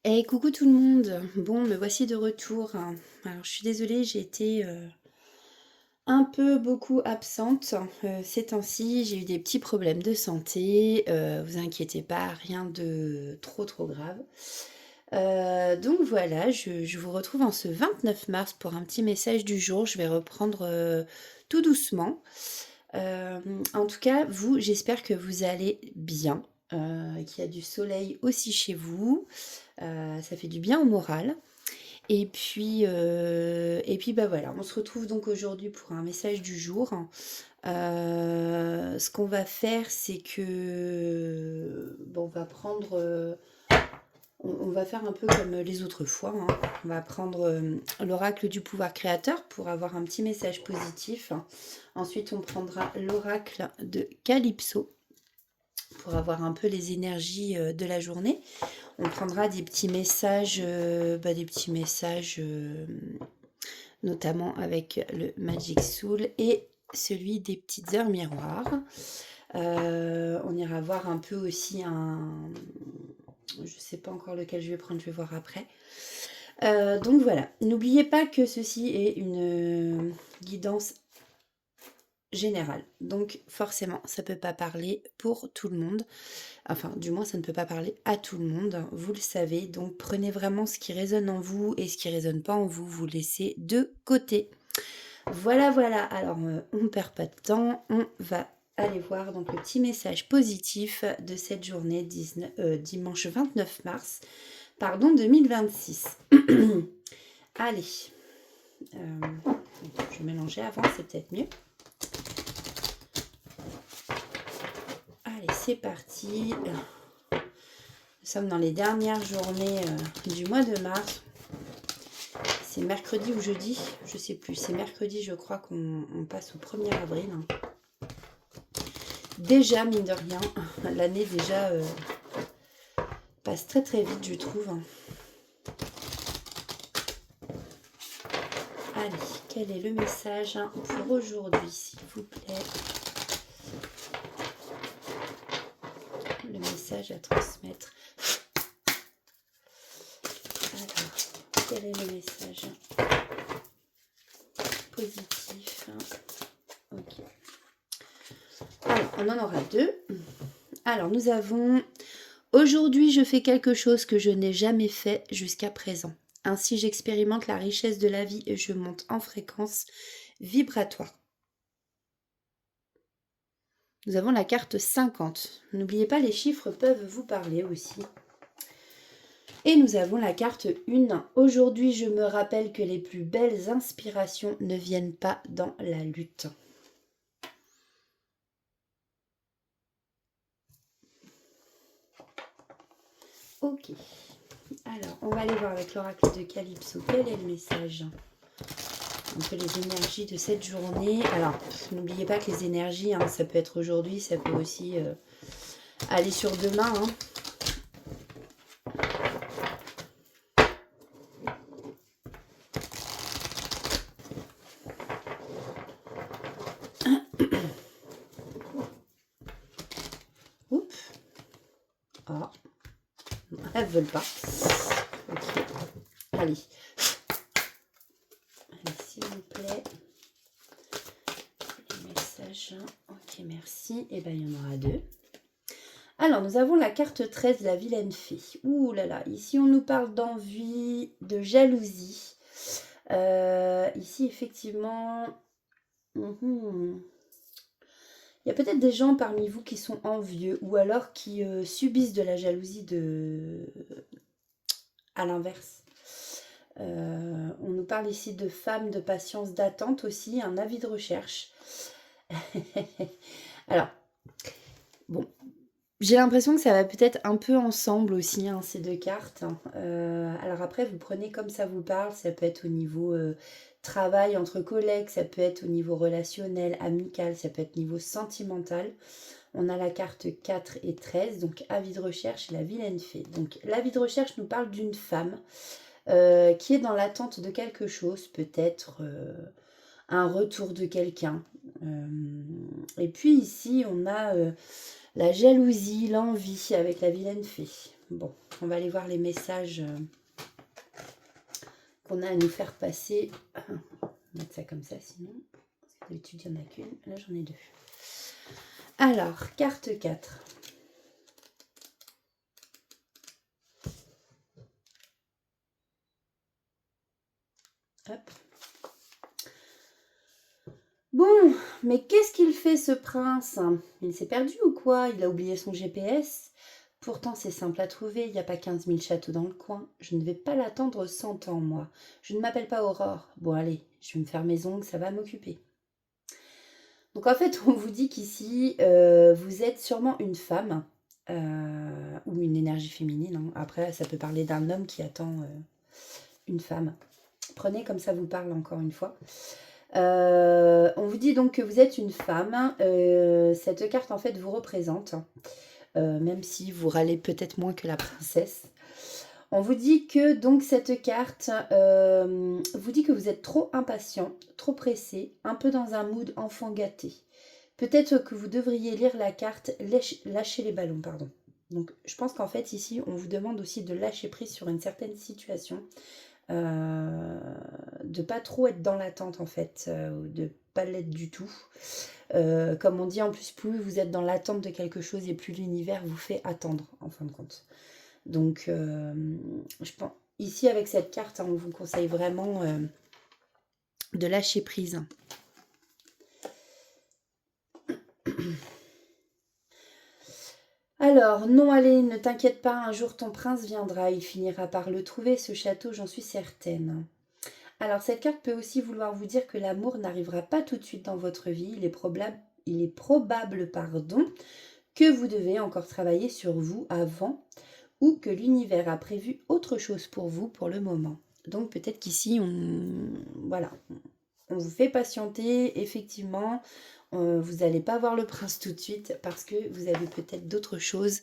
Et coucou tout le monde. Bon, me voici de retour. Alors, je suis désolée, j'ai été un peu beaucoup absente ces temps-ci. J'ai eu des petits problèmes de santé. Vous inquiétez pas, rien de trop grave. Donc voilà, je vous retrouve en ce 29 mars pour un petit message du jour. Je vais reprendre tout doucement. En tout cas, vous, j'espère que vous allez bien, qu'il y a du soleil aussi chez vous. Ça fait du bien au moral. Et puis bah voilà, on se retrouve donc aujourd'hui pour un message du jour. Ce qu'on va faire, c'est que bon, on va prendre, on va faire un peu comme les autres fois, hein. On va prendre l'oracle du pouvoir créateur pour avoir un petit message positif. Ensuite, on prendra l'oracle de Calypso pour avoir un peu les énergies de la journée. On prendra des petits messages, notamment avec le Magic Soul et celui des petites heures miroirs. On ira voir un peu aussi je ne sais pas encore lequel je vais prendre, je vais voir après. Donc voilà, n'oubliez pas que ceci est une guidance générale. Donc forcément, ça ne peut pas parler pour tout le monde. Enfin, du moins, ça ne peut pas parler à tout le monde, vous le savez. Donc, prenez vraiment ce qui résonne en vous et ce qui ne résonne pas en vous, vous laissez de côté. Voilà, voilà. Alors, on ne perd pas de temps. On va aller voir donc le petit message positif de cette journée dimanche 29 mars, pardon, 2026. Allez. Je vais mélanger avant, c'est peut-être mieux. Allez, c'est parti. Nous sommes dans les dernières journées du mois de mars. C'est mercredi ou jeudi, je sais plus. C'est mercredi, je crois qu'on passe au 1er avril. Déjà, mine de rien, l'année déjà passe très très vite, je trouve. Allez, quel est le message pour aujourd'hui, s'il vous plaît? Le message à transmettre. Alors, quel est le message positif? Ok. Alors, on en aura deux. Alors, nous avons... Aujourd'hui, je fais quelque chose que je n'ai jamais fait jusqu'à présent. Ainsi, j'expérimente la richesse de la vie et je monte en fréquence vibratoire. Nous avons la carte 50. N'oubliez pas, les chiffres peuvent vous parler aussi. Et nous avons la carte 1. Aujourd'hui, je me rappelle que les plus belles inspirations ne viennent pas dans la lutte. Ok. Alors, on va aller voir avec l'oracle de Calypso. Quel est le message? Un peu les énergies de cette journée. Alors, n'oubliez pas que les énergies, ça peut être aujourd'hui, ça peut aussi aller sur demain. Oups. Ah. Elles ne veulent pas. Ok. Allez. Allez, s'il vous plaît. Les messages. Ok, merci. Et bien, il y en aura deux. Alors, nous avons la carte 13, la vilaine fée. Ouh là là, ici, on nous parle d'envie, de jalousie. Ici, effectivement... Il y a peut-être des gens parmi vous qui sont envieux ou alors qui subissent de la jalousie à l'inverse. On nous parle ici de femmes, de patience, d'attente aussi, un avis de recherche. Alors, bon, j'ai l'impression que ça va peut-être un peu ensemble aussi, ces deux cartes. Alors après, vous prenez comme ça vous parle, ça peut être au niveau travail entre collègues, ça peut être au niveau relationnel, amical, ça peut être au niveau sentimental. On a la carte 4 et 13, donc avis de recherche et la vilaine fée. Donc l'avis de recherche nous parle d'une femme qui est dans l'attente de quelque chose, peut-être un retour de quelqu'un. Et puis ici, on a la jalousie, l'envie avec la vilaine fée. Bon, on va aller voir les messages qu'on a à nous faire passer. On va mettre ça comme ça sinon. Parce que d'habitude, il n'y en a qu'une. Là, j'en ai deux. Alors, carte 4. Hop. Bon, mais qu'est-ce qu'il fait ce prince? Il s'est perdu ou quoi? Il a oublié son GPS? Pourtant, c'est simple à trouver, il n'y a pas 15 000 châteaux dans le coin. Je ne vais pas l'attendre 100 ans, moi. Je ne m'appelle pas Aurore. Bon, allez, je vais me faire mes ongles, ça va m'occuper. Donc, en fait, on vous dit qu'ici, vous êtes sûrement une femme ou une énergie féminine. Hein. Après, ça peut parler d'un homme qui attend une femme. Prenez comme ça vous parle encore une fois. On vous dit donc que vous êtes une femme. Cette carte, en fait, vous représente. Même si vous râlez peut-être moins que la princesse. On vous dit que donc cette carte vous dit que vous êtes trop impatient, trop pressé, un peu dans un mood enfant gâté. Peut-être que vous devriez lire la carte lâcher les ballons, pardon. Donc je pense qu'en fait ici on vous demande aussi de lâcher prise sur une certaine situation, de pas trop être dans l'attente en fait, de pas l'être du tout. Comme on dit en plus, plus vous êtes dans l'attente de quelque chose et plus l'univers vous fait attendre en fin de compte. Donc je pense ici avec cette carte, hein, on vous conseille vraiment de lâcher prise. Alors, non, allez, ne t'inquiète pas, un jour ton prince viendra, il finira par le trouver, ce château, j'en suis certaine. Alors, cette carte peut aussi vouloir vous dire que l'amour n'arrivera pas tout de suite dans votre vie, il est probable, que vous devez encore travailler sur vous avant, ou que l'univers a prévu autre chose pour vous pour le moment. Donc, peut-être qu'ici, voilà, on vous fait patienter, effectivement. Vous n'allez pas voir le prince tout de suite parce que vous avez peut-être d'autres choses,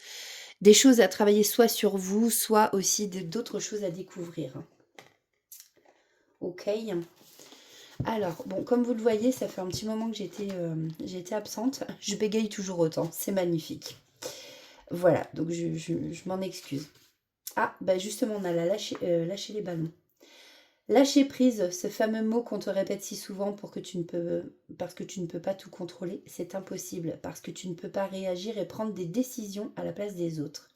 des choses à travailler soit sur vous, soit aussi d'autres choses à découvrir. Ok. Alors, bon, comme vous le voyez, ça fait un petit moment que j'étais absente. Je bégaye toujours autant, c'est magnifique. Voilà, donc je m'en excuse. Ah, bah justement, on a lâché les ballons. Lâcher prise, ce fameux mot qu'on te répète si souvent parce que tu ne peux pas tout contrôler, c'est impossible, parce que tu ne peux pas réagir et prendre des décisions à la place des autres.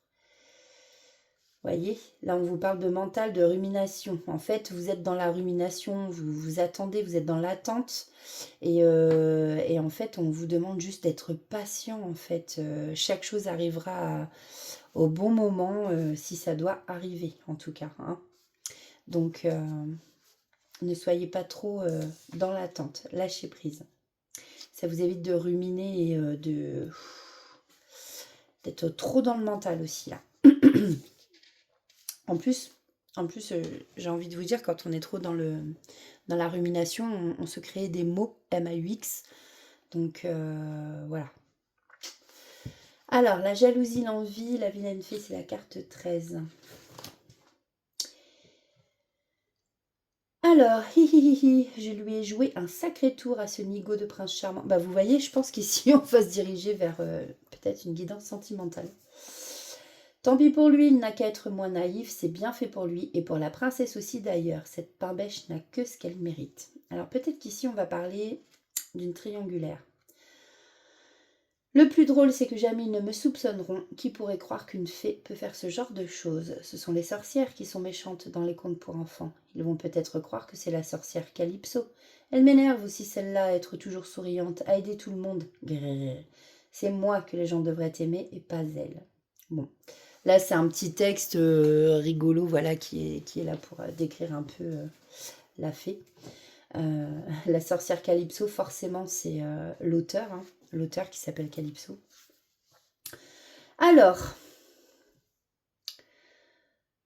Voyez, là on vous parle de mental, de rumination. En fait, vous êtes dans la rumination, vous attendez, vous êtes dans l'attente. Et en fait, on vous demande juste d'être patient. En fait, chaque chose arrivera au bon moment, si ça doit arriver, en tout cas. Hein. Donc, ne soyez pas trop dans l'attente. Lâchez prise. Ça vous évite de ruminer et d'être trop dans le mental aussi, là. En plus, j'ai envie de vous dire, quand on est trop dans la rumination, on se crée des mots MAUX. Donc, voilà. Alors, la jalousie, l'envie, la vilaine fille, c'est la carte 13. Alors, je lui ai joué un sacré tour à ce nigo de prince charmant. Bah, vous voyez, je pense qu'ici, on va se diriger vers peut-être une guidance sentimentale. Tant pis pour lui, il n'a qu'à être moins naïf, c'est bien fait pour lui, et pour la princesse aussi d'ailleurs. Cette pain-bêche n'a que ce qu'elle mérite. Alors, peut-être qu'ici, on va parler d'une triangulaire. Le plus drôle, c'est que jamais ils ne me soupçonneront. Qui pourrait croire qu'une fée peut faire ce genre de choses? Ce sont les sorcières qui sont méchantes dans les contes pour enfants. Ils vont peut-être croire que c'est la sorcière Calypso. Elle m'énerve aussi celle-là, à être toujours souriante, à aider tout le monde. Grrr. C'est moi que les gens devraient aimer et pas elle. Bon, là c'est un petit texte rigolo, voilà, qui est là pour décrire un peu la fée. La sorcière Calypso, forcément, c'est l'auteur, hein, l'auteur qui s'appelle Calypso. Alors,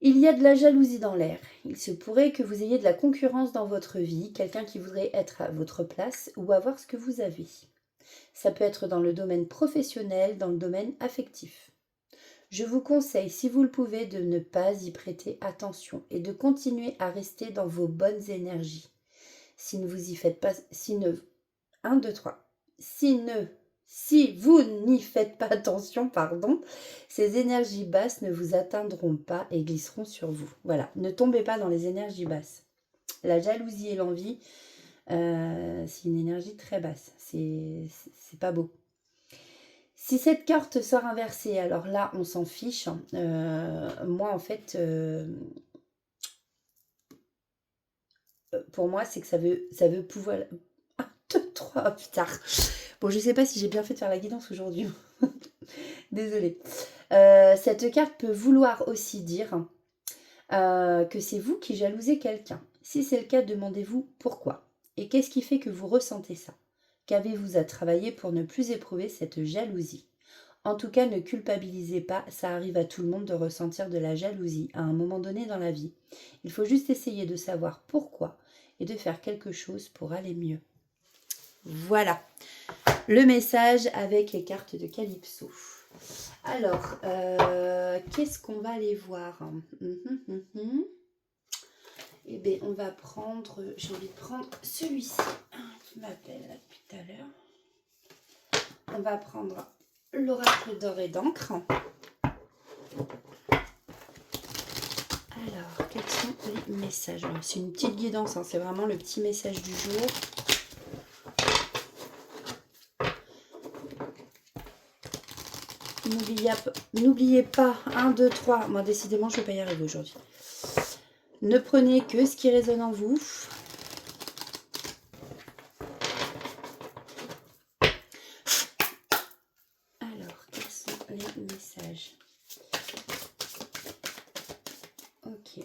il y a de la jalousie dans l'air. Il se pourrait que vous ayez de la concurrence dans votre vie, quelqu'un qui voudrait être à votre place ou avoir ce que vous avez. Ça peut être dans le domaine professionnel, dans le domaine affectif. Je vous conseille, si vous le pouvez, de ne pas y prêter attention et de continuer à rester dans vos bonnes énergies. Si ne vous y faites pas, 1, 2, 3. Si ne Si vous n'y faites pas attention, pardon, ces énergies basses ne vous atteindront pas et glisseront sur vous. Voilà, ne tombez pas dans les énergies basses. La jalousie et l'envie, c'est une énergie très basse. C'est pas beau. Si cette carte sort inversée, alors là, on s'en fiche. Moi, en fait, pour moi, c'est que ça veut pouvoir... 1, 2, 3, putain. Bon, je sais pas si j'ai bien fait de faire la guidance aujourd'hui. Désolée. Cette carte peut vouloir aussi dire que c'est vous qui jalousez quelqu'un. Si c'est le cas, demandez-vous pourquoi. Et qu'est-ce qui fait que vous ressentez ça? Qu'avez-vous à travailler pour ne plus éprouver cette jalousie? En tout cas, ne culpabilisez pas, ça arrive à tout le monde de ressentir de la jalousie à un moment donné dans la vie. Il faut juste essayer de savoir pourquoi et de faire quelque chose pour aller mieux. Voilà le message avec les cartes de Calypso. Alors, qu'est-ce qu'on va aller voir? Eh bien, on va prendre, j'ai envie de prendre celui-ci qui m'appelle depuis tout à l'heure. On va prendre l'oracle d'or et d'encre. Alors, quels sont les messages? C'est une petite guidance, hein, c'est vraiment le petit message du jour. N'oubliez pas, 1, 2, 3. Moi, décidément, je ne vais pas y arriver aujourd'hui. Ne prenez que ce qui résonne en vous. Alors, quels sont les messages? Ok.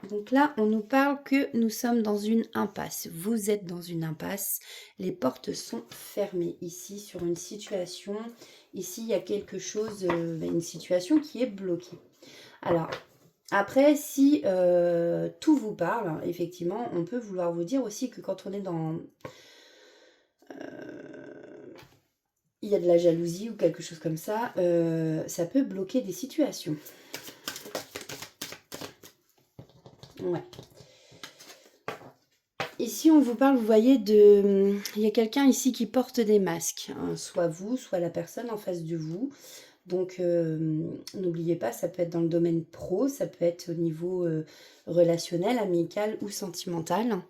Donc là, on nous parle que nous sommes dans une impasse. Vous êtes dans une impasse. Les portes sont fermées ici sur une situation. Ici, il y a quelque chose, une situation qui est bloquée. Alors, après, si tout vous parle, effectivement, on peut vouloir vous dire aussi que quand on est dans... il y a de la jalousie ou quelque chose comme ça, ça peut bloquer des situations. Ouais. Ici, on vous parle, vous voyez, il y a quelqu'un ici qui porte des masques, hein, soit vous, soit la personne en face de vous. Donc, n'oubliez pas, ça peut être dans le domaine pro, ça peut être au niveau relationnel, amical ou sentimental. Donc,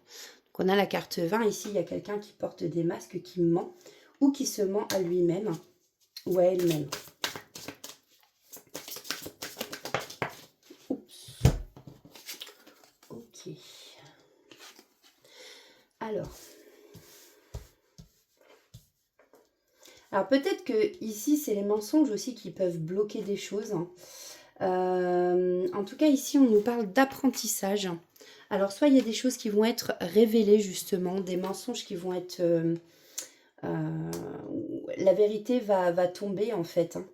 on a la carte 20. Ici, il y a quelqu'un qui porte des masques, qui ment ou qui se ment à lui-même ou à elle-même. Oups. Ok. Alors peut-être que ici, c'est les mensonges aussi qui peuvent bloquer des choses, hein. En tout cas, ici, on nous parle d'apprentissage. Alors, soit il y a des choses qui vont être révélées, justement, des mensonges qui vont être... la vérité va tomber, en fait, hein.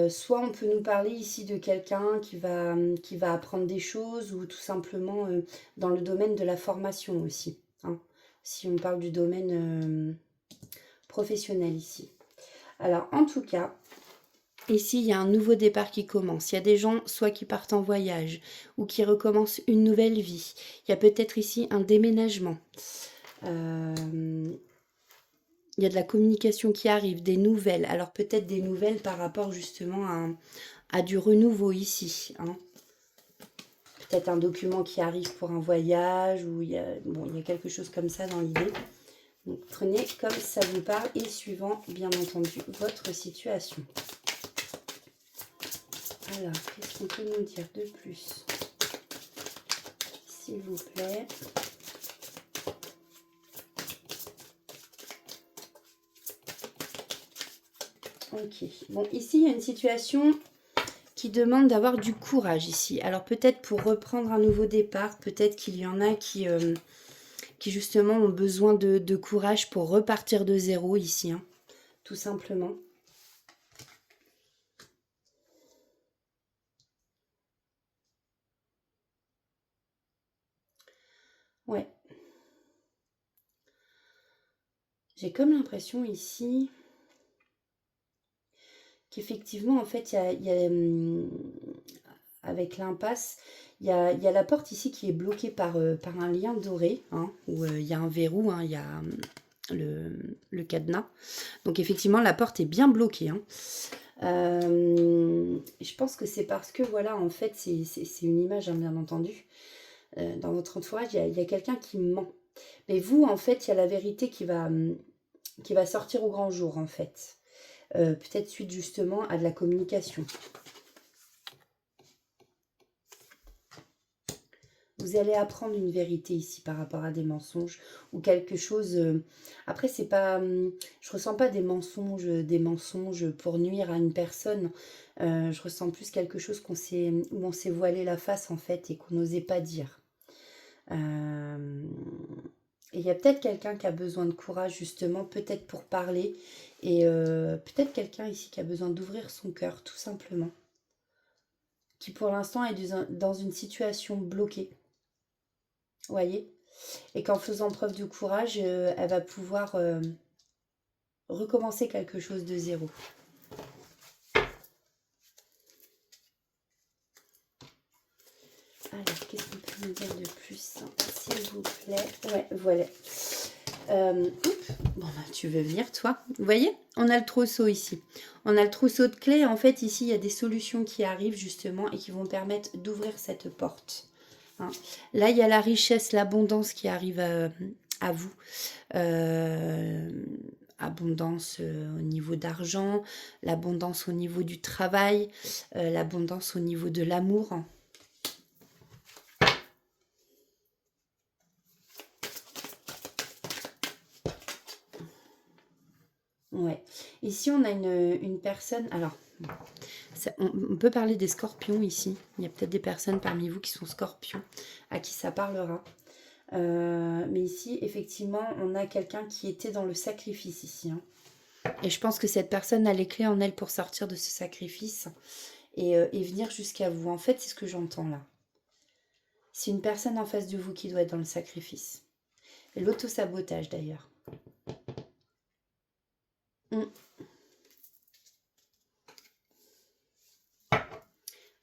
Soit on peut nous parler ici de quelqu'un qui va apprendre des choses ou tout simplement dans le domaine de la formation aussi, hein. Si on parle du domaine professionnel ici. Alors, en tout cas... Ici, il y a un nouveau départ qui commence. Il y a des gens soit qui partent en voyage ou qui recommencent une nouvelle vie. Il y a peut-être ici un déménagement. Il y a de la communication qui arrive, des nouvelles. Alors peut-être des nouvelles par rapport justement à du renouveau ici, hein. Peut-être un document qui arrive pour un voyage ou il y a quelque chose comme ça dans l'idée. Donc prenez comme ça vous parle et suivant bien entendu votre situation. Alors, qu'est-ce qu'on peut nous dire de plus, s'il vous plaît? Ok. Bon, ici, il y a une situation qui demande d'avoir du courage ici. Alors, peut-être pour reprendre un nouveau départ, peut-être qu'il y en a qui justement ont besoin de courage pour repartir de zéro ici, hein, tout simplement. Ouais. J'ai comme l'impression ici qu'effectivement, en fait, il y a avec l'impasse, il y a la porte ici qui est bloquée par un lien doré, hein, où il y a un verrou, hein, il y a le cadenas. Donc effectivement, la porte est bien bloquée, hein. Je pense que c'est parce que, voilà, en fait, c'est une image, hein, bien entendu. Dans votre entourage, il y a quelqu'un qui ment. Mais vous, en fait, il y a la vérité qui va sortir au grand jour, en fait. Peut-être suite justement à de la communication. Vous allez apprendre une vérité ici par rapport à des mensonges ou quelque chose. Après, c'est pas, je ressens pas des mensonges pour nuire à une personne. Je ressens plus quelque chose où on s'est voilé la face en fait et qu'on n'osait pas dire. Euh, et il y a peut-être quelqu'un qui a besoin de courage justement, peut-être pour parler, et peut-être quelqu'un ici qui a besoin d'ouvrir son cœur tout simplement, qui pour l'instant est dans une situation bloquée. Vous voyez? Et qu'en faisant preuve de courage, elle va pouvoir recommencer quelque chose de zéro. Alors, qu'est-ce qu'on peut nous dire de plus, hein, s'il vous plaît? Ouais, voilà. Bon, bah, tu veux venir, toi? Vous voyez? On a le trousseau ici. On a le trousseau de clés. En fait, ici, il y a des solutions qui arrivent, justement, et qui vont permettre d'ouvrir cette porte. Hein. Là, il y a la richesse, l'abondance qui arrive à vous. Abondance au niveau d'argent, l'abondance au niveau du travail, l'abondance au niveau de l'amour. Ouais. Ici, on a une personne... Alors, on peut parler des scorpions ici. Il y a peut-être des personnes parmi vous qui sont scorpions, à qui ça parlera. Mais ici, effectivement, on a quelqu'un qui était dans le sacrifice ici. Hein. Et je pense que cette personne a les clés en elle pour sortir de ce sacrifice et venir jusqu'à vous. En fait, c'est ce que j'entends là. C'est une personne en face de vous qui doit être dans le sacrifice. Et l'auto-sabotage d'ailleurs.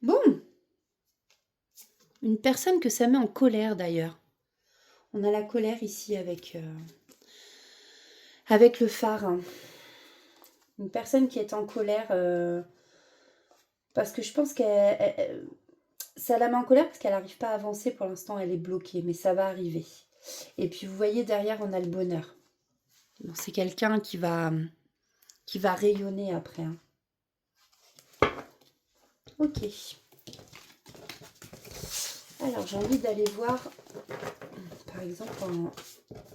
Bon. Une personne que ça met en colère d'ailleurs. On a la colère ici avec le phare. Hein. Une personne qui est en colère parce que je pense ça la met en colère parce qu'elle n'arrive pas à avancer pour l'instant, elle est bloquée, mais ça va arriver. Et puis vous voyez derrière, on a le bonheur. Bon, c'est quelqu'un qui va rayonner après. Hein. Ok. Alors j'ai envie d'aller voir, par exemple,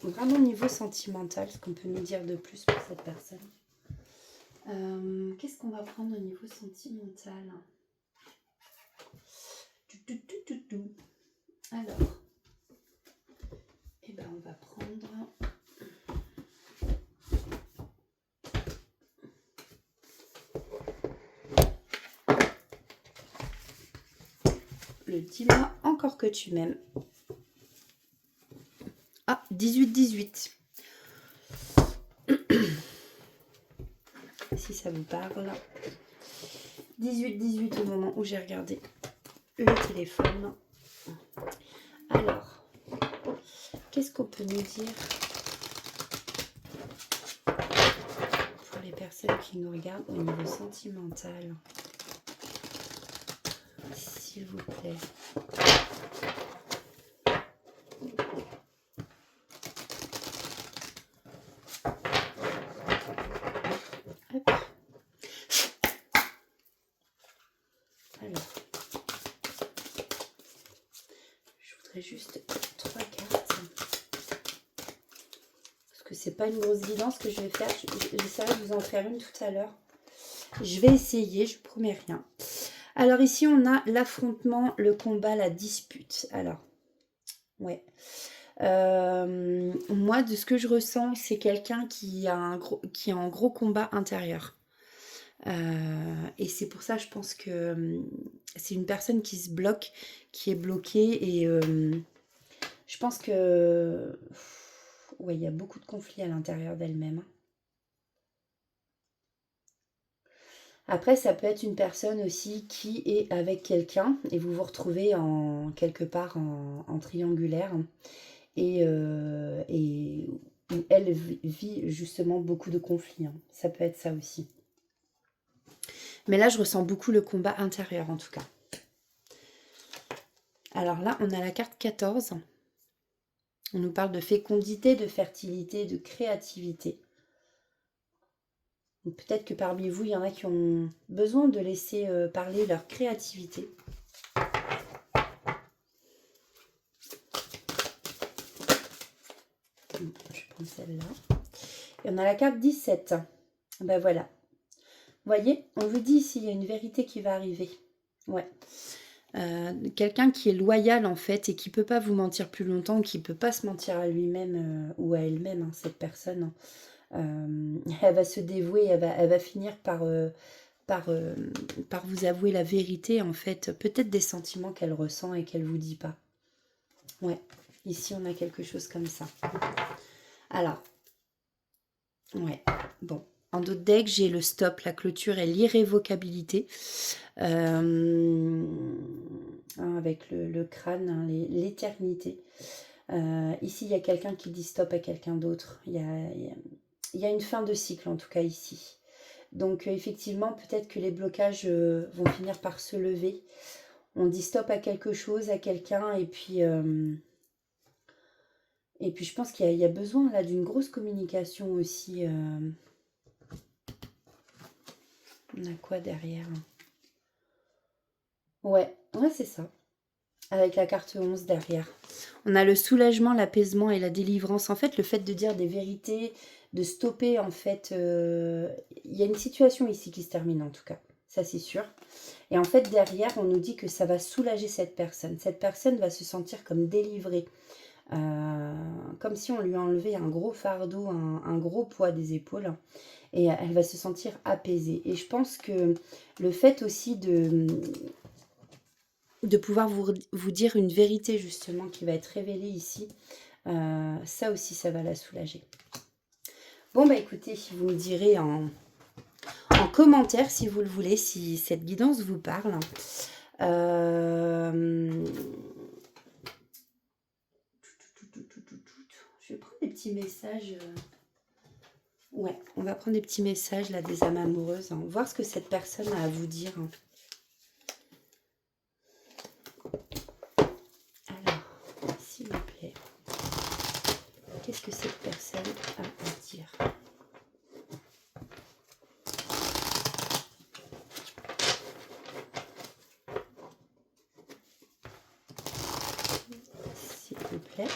vraiment niveau sentimental, ce qu'on peut nous dire de plus pour cette personne. Qu'est-ce qu'on va prendre au niveau sentimental? Alors, eh ben on va prendre le dis-moi encore que tu m'aimes. Ah, 18-18. Si ça vous parle. 18-18 au moment où j'ai regardé le téléphone. Alors, qu'est-ce qu'on peut nous dire pour les personnes qui nous regardent au niveau sentimental? S'il vous plaît. Hop. Alors, je voudrais juste 3 cartes. Parce que c'est pas une grosse guidance que je vais faire. J'essaierai de vous en faire une tout à l'heure. Je vais essayer, je promets rien. Alors ici, on a l'affrontement, le combat, la dispute. Alors, ouais. Moi, de ce que je ressens, c'est quelqu'un qui est en gros combat intérieur. Et c'est pour ça, je pense que c'est une personne qui se bloque, qui est bloquée. Et je pense que... Ouais, il y a beaucoup de conflits à l'intérieur d'elle-même. Après, ça peut être une personne aussi qui est avec quelqu'un et vous vous retrouvez quelque part en triangulaire et elle vit justement beaucoup de conflits, hein. Ça peut être ça aussi. Mais là, je ressens beaucoup le combat intérieur, en tout cas. Alors là, on a la carte 14. On nous parle de fécondité, de fertilité, de créativité. Peut-être que parmi vous, il y en a qui ont besoin de laisser parler leur créativité. Je vais prendre celle-là. Et on a la carte 17. Ben voilà. Vous voyez, on vous dit ici, il y a une vérité qui va arriver. Ouais. Quelqu'un qui est loyal en fait et qui ne peut pas vous mentir plus longtemps, qui ne peut pas se mentir à lui-même ou à elle-même, hein, cette personne. Elle va se dévouer, elle va finir par vous avouer la vérité en fait, peut-être des sentiments qu'elle ressent et qu'elle ne vous dit pas. Ouais, ici on a quelque chose comme ça. Alors, ouais, bon. En d'autres decks, j'ai le stop, la clôture et l'irrévocabilité. Avec le crâne, hein, l'éternité. Ici, il y a quelqu'un qui dit stop à quelqu'un d'autre. Il y a une fin de cycle, en tout cas ici. Donc, effectivement, peut-être que les blocages vont finir par se lever. On dit stop à quelque chose, à quelqu'un, et puis je pense qu'il y a besoin là d'une grosse communication aussi. On a quoi derrière? Ouais, c'est ça. Avec la carte 11 derrière. On a le soulagement, l'apaisement et la délivrance. En fait, le fait de dire des vérités, de stopper, en fait, il y a une situation ici qui se termine en tout cas. Ça, c'est sûr. Et en fait, derrière, on nous dit que ça va soulager cette personne. Cette personne va se sentir comme délivrée. Comme si on lui enlevait un gros fardeau, un gros poids des épaules. Et elle va se sentir apaisée. Et je pense que le fait aussi de pouvoir vous dire une vérité justement qui va être révélée ici, ça aussi, ça va la soulager. Bon, bah écoutez, vous me direz en commentaire si vous le voulez, si cette guidance vous parle. Je vais prendre des petits messages. Ouais, on va prendre des petits messages là des âmes amoureuses, hein, voir ce que cette personne a à vous dire. Hein. Alors, s'il vous plaît, qu'est-ce que cette personne a à dire? S'il vous plaît.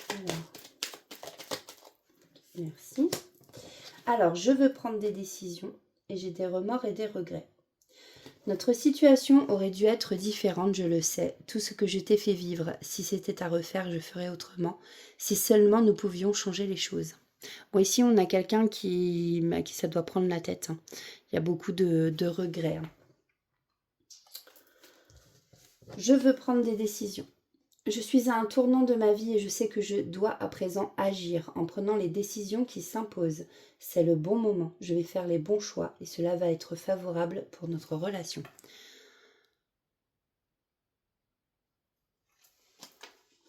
Alors, merci. Alors, je veux prendre des décisions et j'ai des remords et des regrets. Notre situation aurait dû être différente, je le sais. Tout ce que je t'ai fait vivre, si c'était à refaire, je ferais autrement. Si seulement nous pouvions changer les choses. Bon, ici, on a quelqu'un à qui ça doit prendre la tête. Hein. Il y a beaucoup de regrets. Hein. Je veux prendre des décisions. Je suis à un tournant de ma vie et je sais que je dois à présent agir en prenant les décisions qui s'imposent. C'est le bon moment, je vais faire les bons choix et cela va être favorable pour notre relation.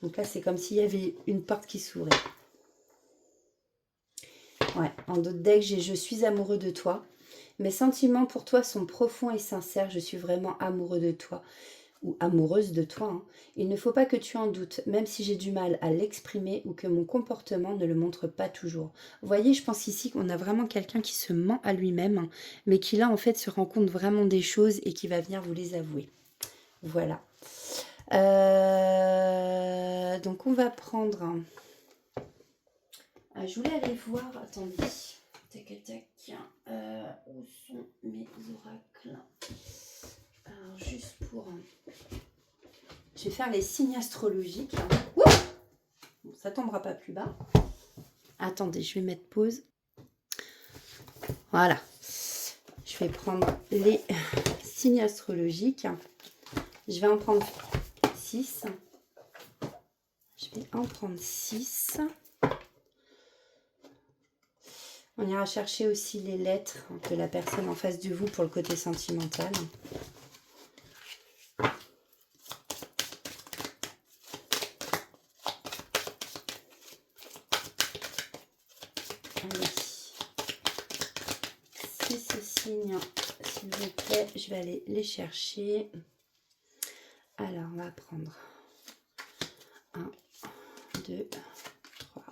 Donc là, c'est comme s'il y avait une porte qui s'ouvrait. Ouais, en d'autres decks, j'ai « Je suis amoureux de toi ». Mes sentiments pour toi sont profonds et sincères. Je suis vraiment amoureux de toi. Ou amoureuse de toi. Hein. Il ne faut pas que tu en doutes, même si j'ai du mal à l'exprimer ou que mon comportement ne le montre pas toujours. Vous voyez, je pense ici qu'on a vraiment quelqu'un qui se ment à lui-même, hein, mais qui là, en fait, se rend compte vraiment des choses et qui va venir vous les avouer. Voilà. Donc, on va prendre... je voulais aller voir... Attendez. Tac, tac. Où sont mes oracles? Alors, juste pour... Je vais faire les signes astrologiques. Bon, ça tombera pas plus bas. Attendez, je vais mettre pause. Voilà. Je vais prendre les signes astrologiques. Je vais en prendre 6. Je vais en prendre 6. On ira chercher aussi les lettres de la personne en face de vous pour le côté sentimental. prêts, je vais aller les chercher. Alors, on va prendre 1, 2, 3,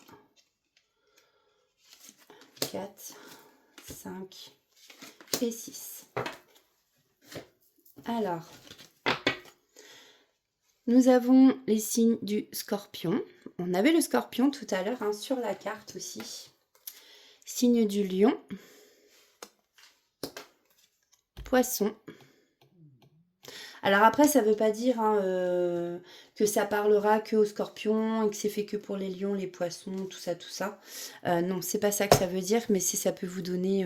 4, 5 et 6. Alors, nous avons les signes du Scorpion. On avait le Scorpion tout à l'heure sur la carte aussi. Signe du Lion. Poisson. Alors après, ça ne veut pas dire que ça parlera que aux scorpions et que c'est fait que pour les lions, les poissons, tout ça, tout ça. Non, c'est pas ça que ça veut dire, mais ça peut vous donner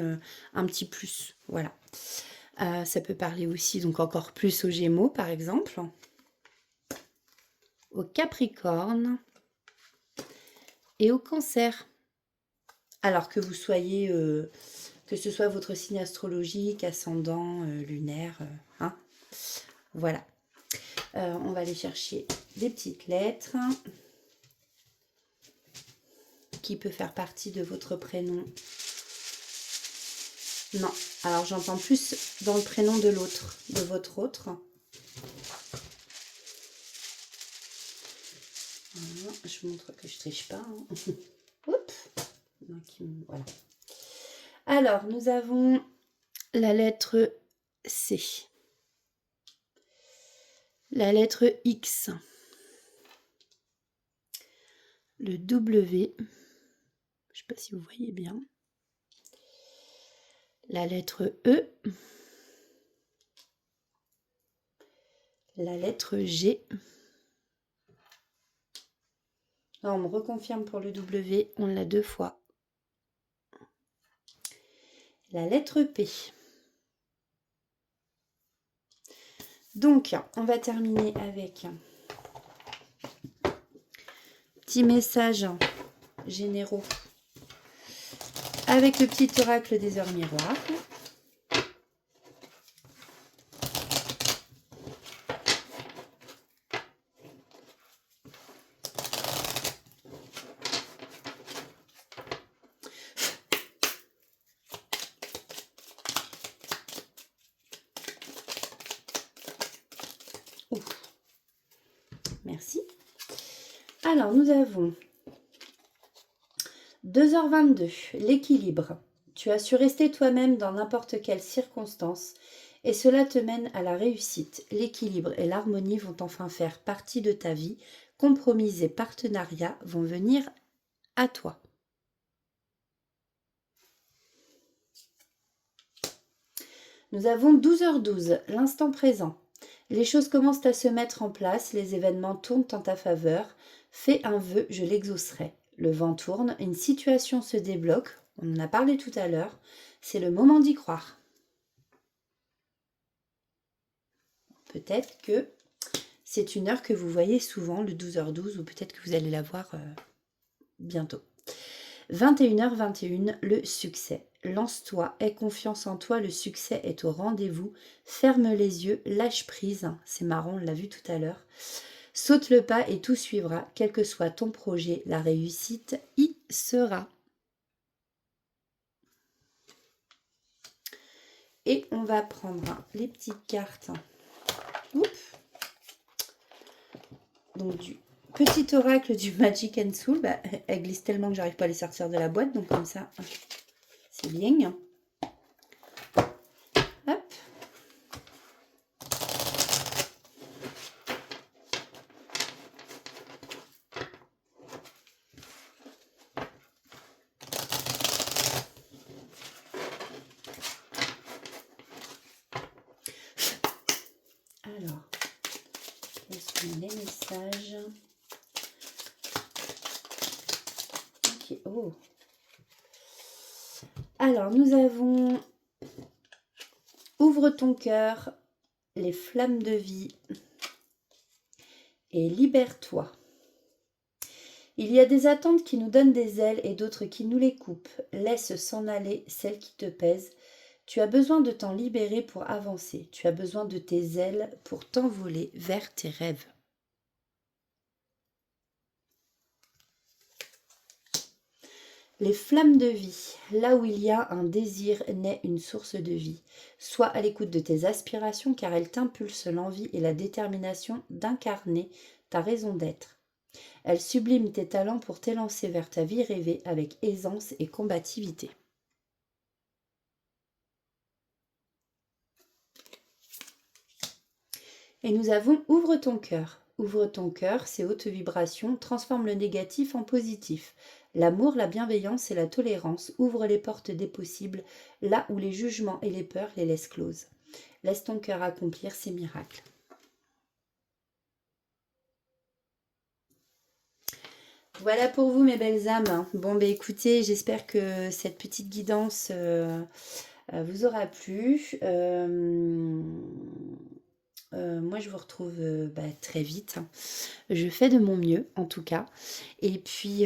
un petit plus. Voilà. Ça peut parler aussi, donc encore plus aux Gémeaux, par exemple. Au Capricorne. Et au Cancer. Alors que vous soyez, que ce soit votre signe astrologique, ascendant, lunaire, voilà. On va aller chercher des petites lettres qui peut faire partie de votre prénom. Non, alors j'entends plus dans le prénom de l'autre, de votre autre. Voilà, je vous montre que je triche pas. Oups. Voilà. Alors, nous avons la lettre C. La lettre X, le W, je ne sais pas si vous voyez bien, la lettre E, la lettre G. Là, on me reconfirme pour le W, on l'a 2 fois. La lettre P. Donc, on va terminer avec petit message généraux avec le petit oracle des heures miroirs. Merci. Alors, nous avons 2h22, l'équilibre. Tu as su rester toi-même dans n'importe quelle circonstance et cela te mène à la réussite. L'équilibre et l'harmonie vont enfin faire partie de ta vie. Compromis et partenariats vont venir à toi. Nous avons 12h12, l'instant présent. Les choses commencent à se mettre en place, les événements tournent en ta faveur. Fais un vœu, je l'exaucerai. Le vent tourne, une situation se débloque, on en a parlé tout à l'heure, c'est le moment d'y croire. Peut-être que c'est une heure que vous voyez souvent, le 12h12, ou peut-être que vous allez la voir bientôt. 21h21, le succès. Lance-toi, aie confiance en toi, le succès est au rendez-vous. Ferme les yeux, lâche prise. C'est marrant, on l'a vu tout à l'heure. Saute le pas et tout suivra. Quel que soit ton projet, la réussite y sera. Et on va prendre les petites cartes. Oups. Donc du petit oracle du Magic and Soul. Elle glisse tellement que j'arrive pas à les sortir de la boîte. Donc comme ça, c'est bien. Hop. Alors, quels sont les messages? Ok, oh. Alors, nous avons ouvre ton cœur, les flammes de vie et libère-toi. Il y a des attentes qui nous donnent des ailes et d'autres qui nous les coupent. Laisse s'en aller celles qui te pèsent. Tu as besoin de t'en libérer pour avancer. Tu as besoin de tes ailes pour t'envoler vers tes rêves. Les flammes de vie, là où il y a un désir naît une source de vie. Sois à l'écoute de tes aspirations car elles t'impulsent l'envie et la détermination d'incarner ta raison d'être. Elles subliment tes talents pour t'élancer vers ta vie rêvée avec aisance et combativité. Et nous avons ouvre ton cœur. Ouvre ton cœur, ces hautes vibrations transforment le négatif en positif. L'amour, la bienveillance et la tolérance ouvrent les portes des possibles là où les jugements et les peurs les laissent closes. Laisse ton cœur accomplir ses miracles. Voilà pour vous mes belles âmes. Bon bah écoutez, j'espère que cette petite guidance vous aura plu. Moi je vous retrouve très vite. Je fais de mon mieux en tout cas. Et puis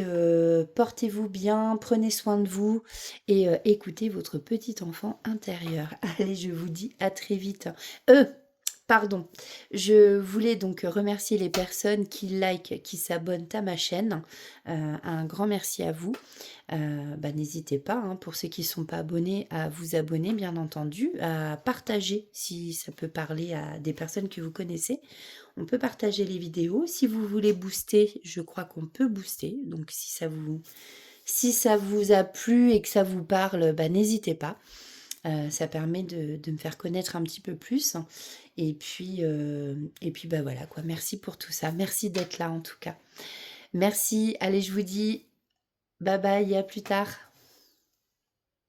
portez-vous bien, prenez soin de vous et écoutez votre petit enfant intérieur. Allez, je vous dis à très vite. Pardon, je voulais donc remercier les personnes qui likent, qui s'abonnent à ma chaîne. Un grand merci à vous. N'hésitez pas, hein, pour ceux qui ne sont pas abonnés, à vous abonner, bien entendu, à partager si ça peut parler à des personnes que vous connaissez. On peut partager les vidéos. Si vous voulez booster, je crois qu'on peut booster. Donc si ça vous a plu et que ça vous parle, n'hésitez pas. Ça permet de me faire connaître un petit peu plus. Et puis voilà quoi. Merci pour tout ça. Merci d'être là en tout cas. Merci. Allez, je vous dis bye bye et à plus tard.